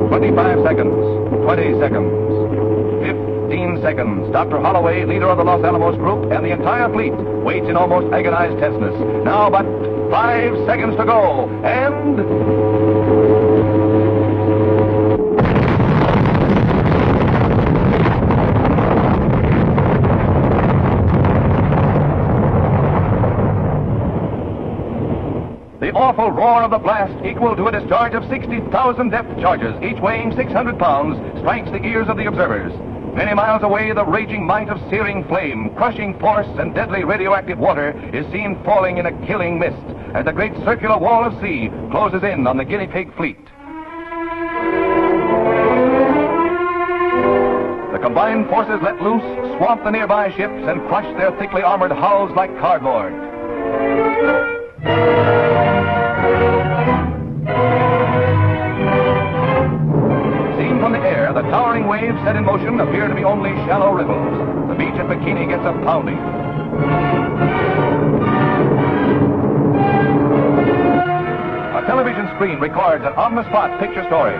25 seconds, 20 seconds, 15 seconds. Dr. Holloway, leader of the Los Alamos group, and the entire fleet waits in almost agonized tenseness. Now but 5 seconds to go, and... the awful roar of the blast, equal to a discharge of 60,000 depth charges, each weighing 600 pounds, strikes the ears of the observers. Many miles away, the raging might of searing flame, crushing force, and deadly radioactive water is seen falling in a killing mist as the great circular wall of sea closes in on the guinea pig fleet. The combined forces let loose, swamp the nearby ships, and crush their thickly armored hulls like cardboard. Seen from the air, the towering waves set in motion appear to be only shallow ripples. The beach at Bikini gets a pounding. A television screen records an on-the-spot picture story.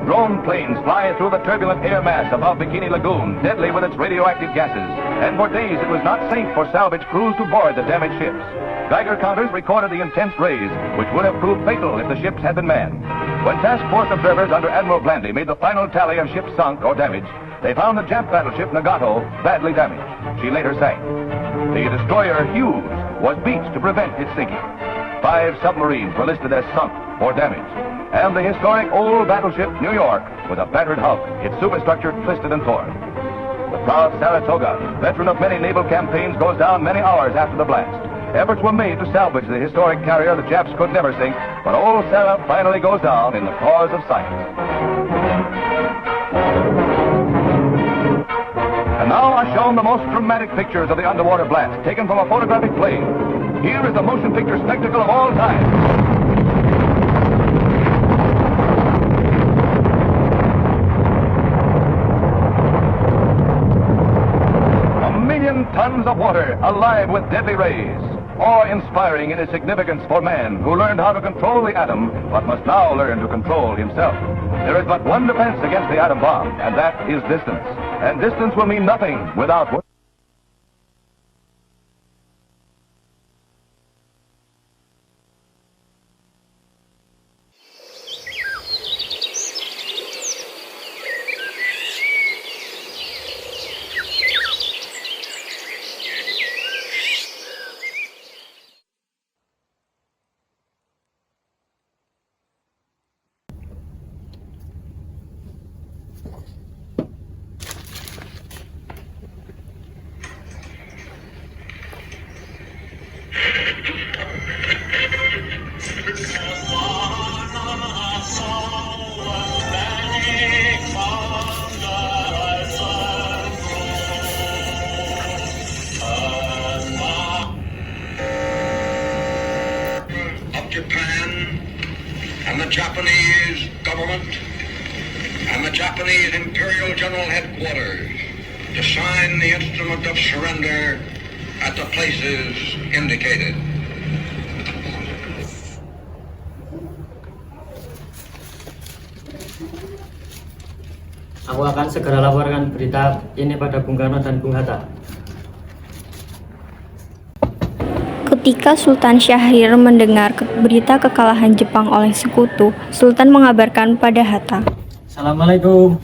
Drone planes fly through the turbulent air mass above Bikini Lagoon, deadly with its radioactive gases. And for days it was not safe for salvage crews to board the damaged ships. Geiger counters recorded the intense rays, which would have proved fatal if the ships had been manned. When task force observers under Admiral Blandy made the final tally of ships sunk or damaged, they found the Jap battleship Nagato badly damaged. She later sank. The destroyer Hughes was beached to prevent its sinking. 5 submarines were listed as sunk or damaged. And the historic old battleship New York with a battered hull, its superstructure twisted and torn. The proud Saratoga, veteran of many naval campaigns, goes down many hours after the blast. Efforts were made to salvage the historic carrier the Japs could never sink, but old Sarah finally goes down in the cause of science. And now are shown the most dramatic pictures of the underwater blast, taken from a photographic plane. Here is the motion picture spectacle of all time. Tons of water alive with deadly rays, awe-inspiring in its significance for man, who learned how to control the atom, but must now learn to control himself. There is but one defense against the atom bomb, and that is distance. And distance will mean nothing without work. Japan and the Japanese government and the Japanese Imperial General Headquarters to sign the instrument of surrender at the places indicated. Aku akan segera laporkan berita ini pada Bung Karno dan Bung Hatta. Ketika Sultan Syahrir mendengar berita kekalahan Jepang oleh sekutu, Sultan mengabarkan pada Hatta. Assalamualaikum.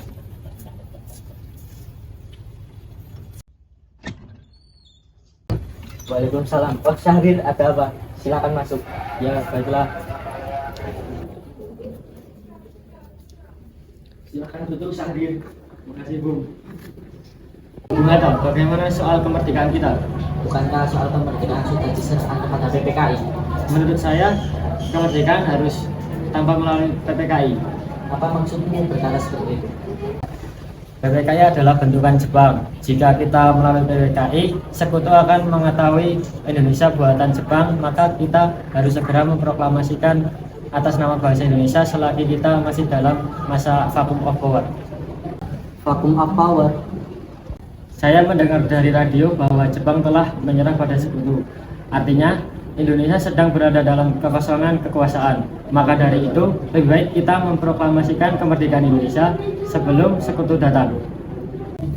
Waalaikumsalam. Oh, Syahrir, ada apa? Silakan masuk. Ya, baiklah. Silakan duduk, Syahrir. Terima kasih, Bung. Bung Hatta, bagaimana soal kemerdekaan kita? Bukankah soal kemerdekaan sudah diserahkan kepada PPKI? Menurut saya, kemerdekaan harus tanpa melalui PPKI. Apa maksudmu berkata seperti itu? PPKI adalah bentukan Jepang. Jika kita melalui PPKI, sekutu akan mengetahui Indonesia buatan Jepang, maka kita harus segera memproklamasikan atas nama bahasa Indonesia selagi kita masih dalam masa vacuum of power. Vacuum of power? Saya mendengar dari radio bahwa Jepang telah menyerah pada Sekutu. Artinya, Indonesia sedang berada dalam kekosongan kekuasaan. Maka dari itu, lebih baik kita memproklamasikan kemerdekaan Indonesia sebelum Sekutu datang.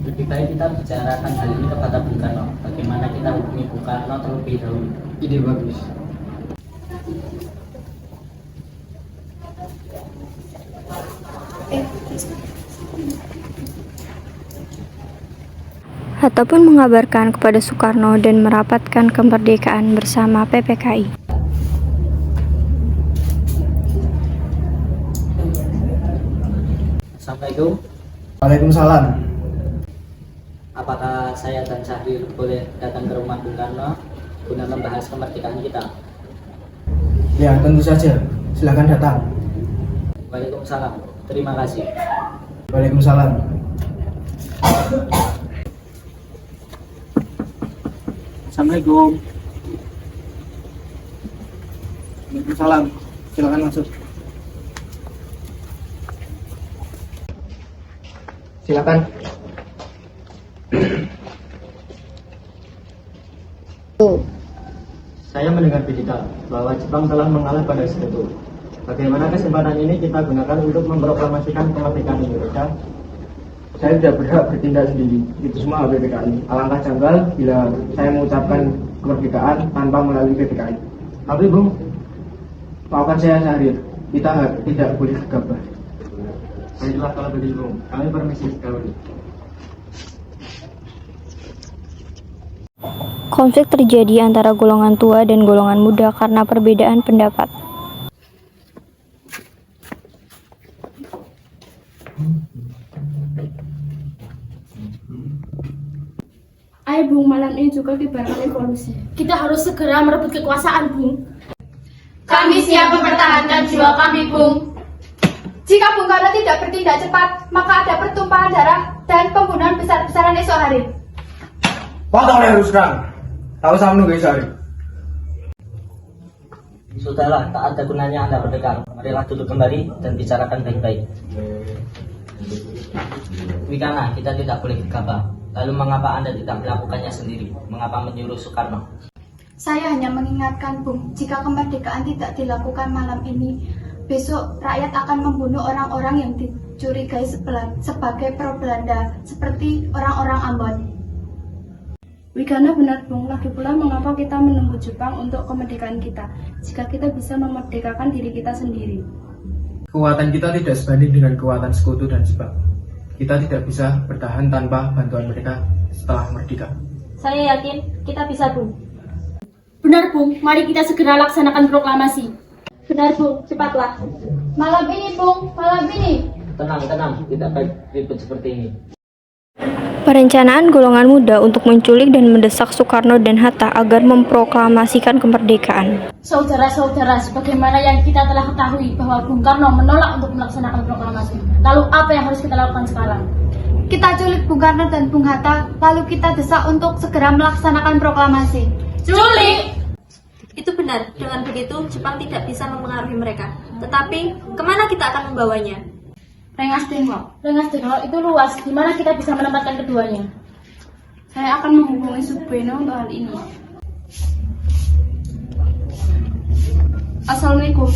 Lebih baik kita bicarakan hal ini kepada Bung Karno. Bagaimana kita hubungi Bung Karno terlebih dahulu. Ide bagus. Hatta pun mengabarkan kepada Soekarno dan merapatkan kemerdekaan bersama PPKI. Assalamualaikum. Waalaikumsalam. Apakah saya dan Syahrir boleh datang ke rumah Bung Karno guna membahas kemerdekaan kita? Ya, tentu saja. Silakan datang. Waalaikumsalam. Terima kasih. Waalaikumsalam. Assalamualaikum. Waalaikumsalam. Silakan masuk. Silakan. Saya mendengar berita bahwa Jepang telah mengalah pada Sekutu. Bagaimana kesempatan ini kita gunakan untuk memproklamasikan kemerdekaan Indonesia? Saya tidak berhak bertindak sendiri. Itu semua hak PPKI. Alangkah janggal bila saya mengucapkan kemerdekaan tanpa melalui PPKI. Tapi Bung, maafkan saya Syahrir. Kita tidak boleh gegabah. Baiklah kalau begitu, Bung. Kami permisi sekali. Konflik terjadi antara golongan tua dan golongan muda karena perbedaan pendapat. Ayo Bung, malam ini juga kibarkan revolusi. Kita harus segera merebut kekuasaan, Bung. Kami siap mempertahankan jiwa kami, Bung. Jika Bung Karno tidak bertindak cepat, maka ada pertumpahan darah dan pembunuhan besar-besaran esok hari. Potong leher serang. Tak usah menunggu Syahrir. Sudahlah, tak ada gunanya Anda berdekat. Marilah duduk kembali dan bicarakan baik-baik. Wikana, kita tidak boleh gegabah. Lalu mengapa Anda tidak melakukannya sendiri? Mengapa menyuruh Soekarno? Saya hanya mengingatkan Bung, jika kemerdekaan tidak dilakukan malam ini, besok rakyat akan membunuh orang-orang yang dicurigai sebagai pro-Belanda, seperti orang-orang Ambon. Wigana benar Bung, lagi pula mengapa kita menunggu Jepang untuk kemerdekaan kita, jika kita bisa memerdekakan diri kita sendiri. Kekuatan kita tidak sebanding dengan kekuatan Sekutu dan Jepang. Kita tidak bisa bertahan tanpa bantuan mereka setelah merdeka. Saya yakin kita bisa, Bung. Benar Bung, mari kita segera laksanakan proklamasi. Benar, Bung, cepatlah. Malam ini Bung, malam ini. Tenang, tidak baik ribut seperti ini. Perencanaan golongan muda untuk menculik dan mendesak Soekarno dan Hatta agar memproklamasikan kemerdekaan. Saudara-saudara, sebagaimana yang kita telah ketahui bahwa Bung Karno menolak untuk melaksanakan proklamasi. Lalu apa yang harus kita lakukan sekarang? Kita culik Bung Karno dan Bung Hatta, lalu kita desak untuk segera melaksanakan proklamasi. Culik! Itu benar, dengan begitu Jepang tidak bisa mempengaruhi mereka. Tetapi, kemana kita akan membawanya? Rengas Dengklok itu luas, di mana kita bisa menempatkan keduanya? Saya akan menghubungi Subeno untuk hal ini. Assalamualaikum.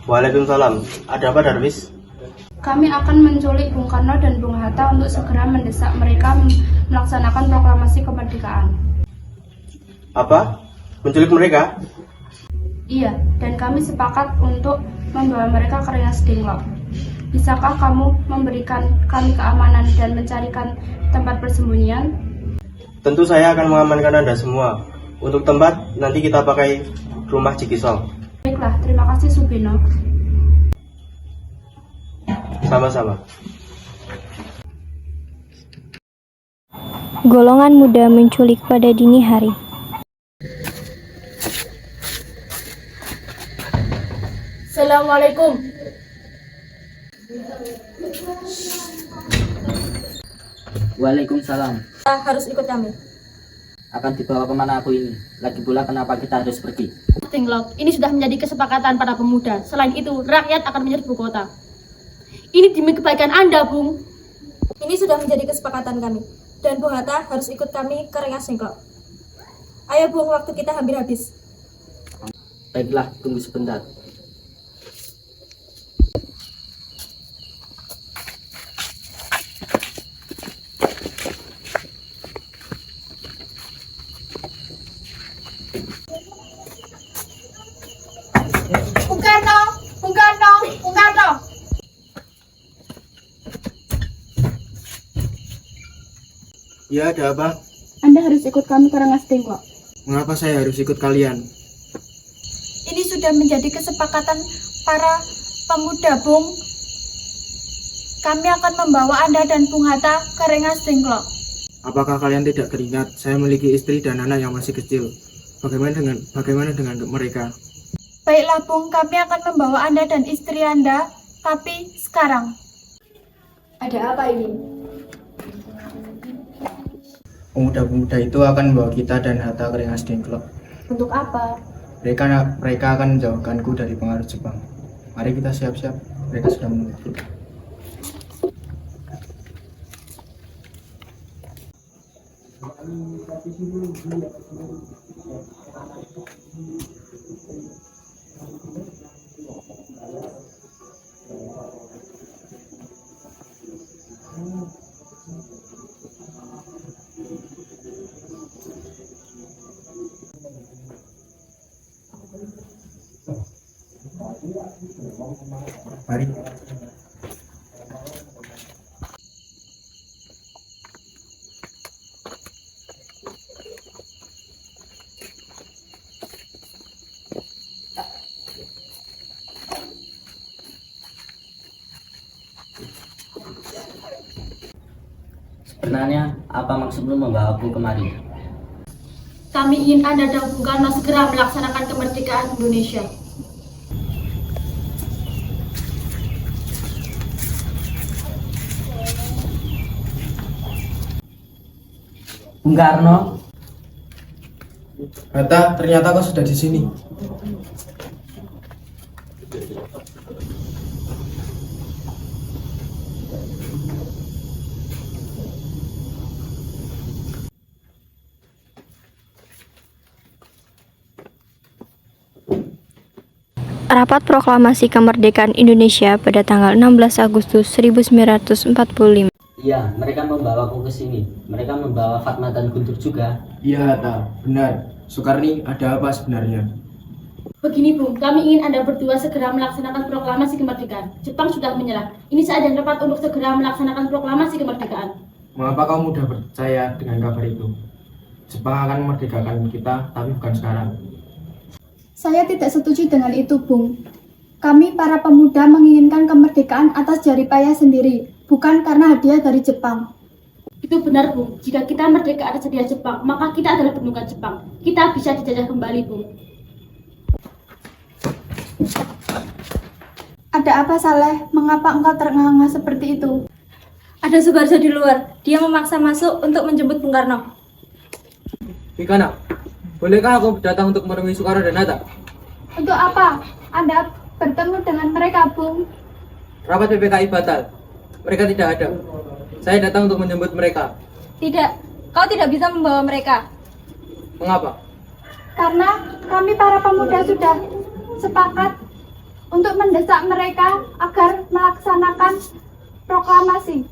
Waalaikumsalam. Ada apa, Darwis? Kami akan menculik Bung Karno dan Bung Hatta untuk segera mendesak mereka melaksanakan proklamasi kemerdekaan. Apa? Menculik mereka? Iya, dan kami sepakat untuk membawa mereka ke Rengas Dengklok. Bisakah kamu memberikan kami keamanan dan mencarikan tempat persembunyian? Tentu saya akan mengamankan Anda semua. Untuk tempat, nanti kita pakai rumah Cikisong. Baiklah, terima kasih Subeno. Sama-sama. Golongan muda menculik pada dini hari. Assalamualaikum. Waalaikumsalam. Kita harus ikut kami. Akan dibawa kemana aku ini? Lagi pula kenapa kita harus pergi? Dengklok, ini sudah menjadi kesepakatan para pemuda. Selain itu, rakyat akan menyerbu kota. Ini demi kebaikan Anda, Bung. Ini sudah menjadi kesepakatan kami. Dan Bung Hatta harus ikut kami ke Rengas Dengklok. Ayo Bung, waktu kita hampir habis. Baiklah, tunggu sebentar. Bung Karno, Bung Karno, Bung Karno. Ya, ada apa? Anda harus ikut kami ke Rengas Dengklok. Mengapa saya harus ikut kalian? Ini sudah menjadi kesepakatan para pemuda, Bung. Kami akan membawa Anda dan Bung Hatta ke Rengas Dengklok. Apakah kalian tidak teringat saya memiliki istri dan anak yang masih kecil? Bagaimana dengan mereka? Baiklah, Bung, kami akan membawa Anda dan istri Anda, tapi sekarang. Ada apa ini? Pemuda-pemuda itu akan membawa kita dan Hatta ke Rengas Dengklok. Untuk apa? Mereka akan menjauhkanku dari pengaruh Jepang. Mari kita siap-siap. Mereka sudah menunggu. Mari. Sebenarnya apa maksudmu membawaku kemari? Kami ingin Anda dan Bung Karno segera melaksanakan kemerdekaan Indonesia. Bung Karno, Hatta, ternyata kau sudah di sini. Rapat Proklamasi Kemerdekaan Indonesia pada tanggal 16 Agustus 1945. iya, mereka membawaku ke sini. Mereka membawa Fatma dan Guntur juga. Iya, Hatta, benar. Soekarni, ada apa sebenarnya? Begini, Bung, kami ingin Anda berdua segera melaksanakan proklamasi kemerdekaan. Jepang sudah menyerah. Ini saat yang tepat untuk segera melaksanakan proklamasi kemerdekaan. Mengapa kau mudah percaya dengan kabar itu? Jepang akan memerdekakan kita, tapi bukan sekarang. Saya tidak setuju dengan itu, Bung. Kami para pemuda menginginkan kemerdekaan atas jerih payah sendiri, bukan karena hadiah dari Jepang. Itu benar, Bung. Jika kita merdeka atas hadiah Jepang, maka kita adalah bentukan Jepang. Kita bisa dijajah kembali, Bung. Ada apa, Saleh? Mengapa engkau terengah-engah seperti itu? Ada Subarjo di luar. Dia memaksa masuk untuk menjemput Bung Karno. Ikana, bolehkah aku datang untuk menemui Soekarno dan Hatta? Untuk apa? Anda bertemu dengan mereka, Bung. Rapat PPKI batal. Mereka tidak ada. Saya datang untuk menjemput mereka. Tidak, kau tidak bisa membawa mereka. Mengapa? Karena kami para pemuda sudah sepakat untuk mendesak mereka agar melaksanakan proklamasi.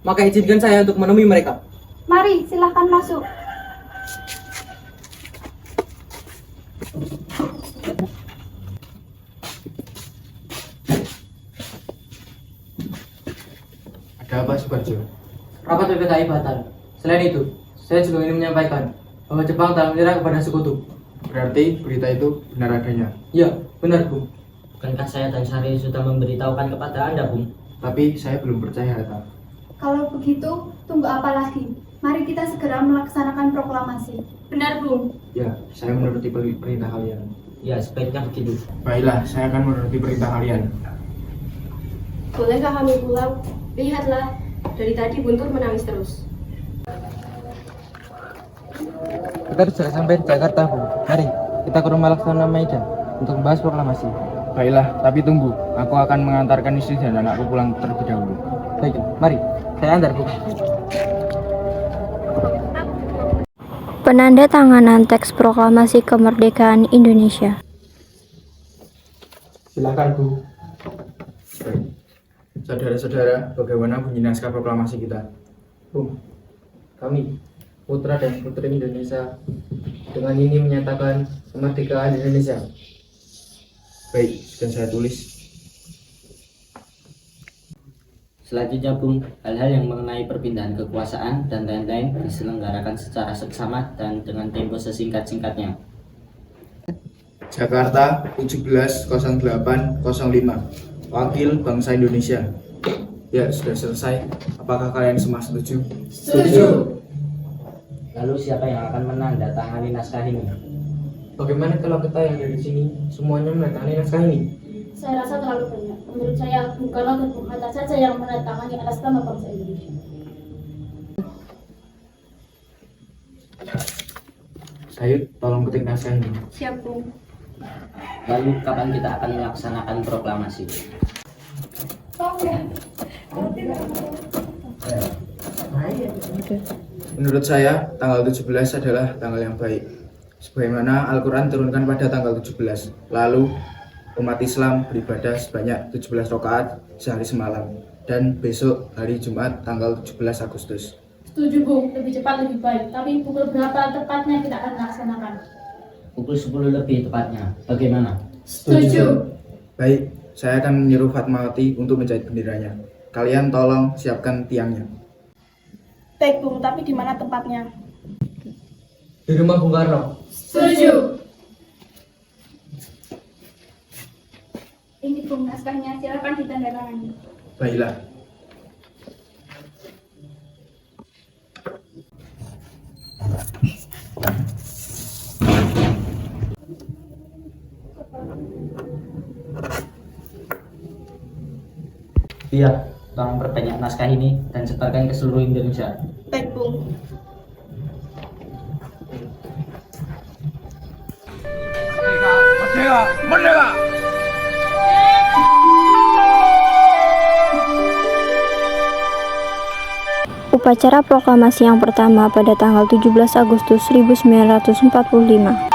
Maka izinkan saya untuk menemui mereka. Mari, silahkan masuk. Ada apa, Subarjo? Rapat PPKI batal. Selain itu, saya juga ingin menyampaikan bahwa Jepang telah menyerah kepada sekutu. Berarti berita itu benar adanya. Ya, benar, Bung. Bukankah saya dan Syahrir sudah memberitahukan kepada Anda, Bung? Tapi saya belum percaya, Hatta. Kalau begitu, tunggu apa lagi? Mari kita segera melaksanakan proklamasi. Benar, Bung. Ya, saya menuruti perintah kalian. Ya, sebaiknya begitu. Baiklah, saya akan menuruti perintah kalian. Bolehkah kami pulang? Lihatlah, dari tadi Guntur menangis terus. Kita sudah sampai di Jakarta, Bu. Mari, kita ke rumah Laksana Maida untuk membahas proklamasi. Baiklah, tapi tunggu. Aku akan mengantarkan istri dan anakku pulang terlebih dahulu. Baik, mari. Saya antar, Bu. Penandatanganan teks proklamasi kemerdekaan Indonesia. Silakan, Bu. Saudara-saudara, bagaimana bunyi naskah proklamasi kita? Bu, kami, putra dan putri Indonesia, dengan ini menyatakan kemerdekaan Indonesia. Baik, sudah saya tulis. Selanjutnya, Bung, hal-hal yang mengenai perpindahan kekuasaan dan lain-lain diselenggarakan secara seksama dan dengan tempo sesingkat-singkatnya. Jakarta, 17.08.05. Wakil Bangsa Indonesia. Ya, sudah selesai. Apakah kalian semua setuju? Setuju. Lalu siapa yang akan menandatangani naskah ini? Bagaimana kalau kita yang dari sini semuanya menandatangani naskah ini? Saya rasa terlalu banyak. Menurut saya, Bung Karno dan Bung Hatta saja yang menandatangani atas nama bangsa Indonesia. Sayud, tolong ketik naskah ini. Siap, Bung. Lalu kapan kita akan melaksanakan proklamasi? Menurut saya, tanggal 17 adalah tanggal yang baik. Sebagaimana Al-Quran turunkan pada tanggal 17. Lalu, umat Islam beribadah sebanyak 17 rakaat sehari semalam. Dan besok hari Jumat tanggal 17 Agustus. Setuju, Bung. Lebih cepat lebih baik. Tapi pukul berapa tepatnya kita akan melaksanakan? Pukul 10 lebih tepatnya. Bagaimana? Setuju. Baik, saya akan menyuruh Fatmawati untuk menjahit benderanya. Kalian tolong siapkan tiangnya. Baik, Bung. Tapi di mana tempatnya? Di rumah Bung Karno. Setuju. Ini, Bung, naskahnya. Silakan ditandatangani. Baiklah. Iya, tolong perbanyak naskah ini dan sebarkan ke seluruh Indonesia. Baik, Bung. Merdeka! Merdeka! Upacara proklamasi yang pertama pada tanggal 17 Agustus 1945.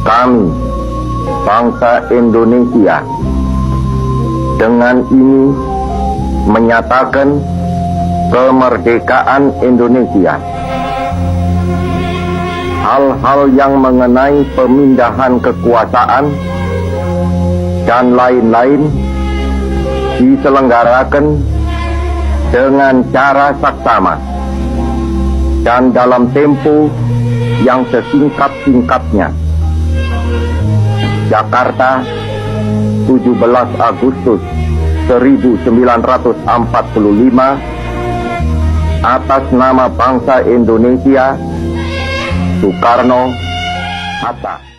Kami, bangsa Indonesia, dengan ini menyatakan kemerdekaan Indonesia. Hal-hal yang mengenai pemindahan kekuasaan dan lain-lain diselenggarakan dengan cara saksama dan dalam tempo yang sesingkat-singkatnya. Jakarta, 17 Agustus 1945, atas nama bangsa Indonesia, Soekarno, Hatta.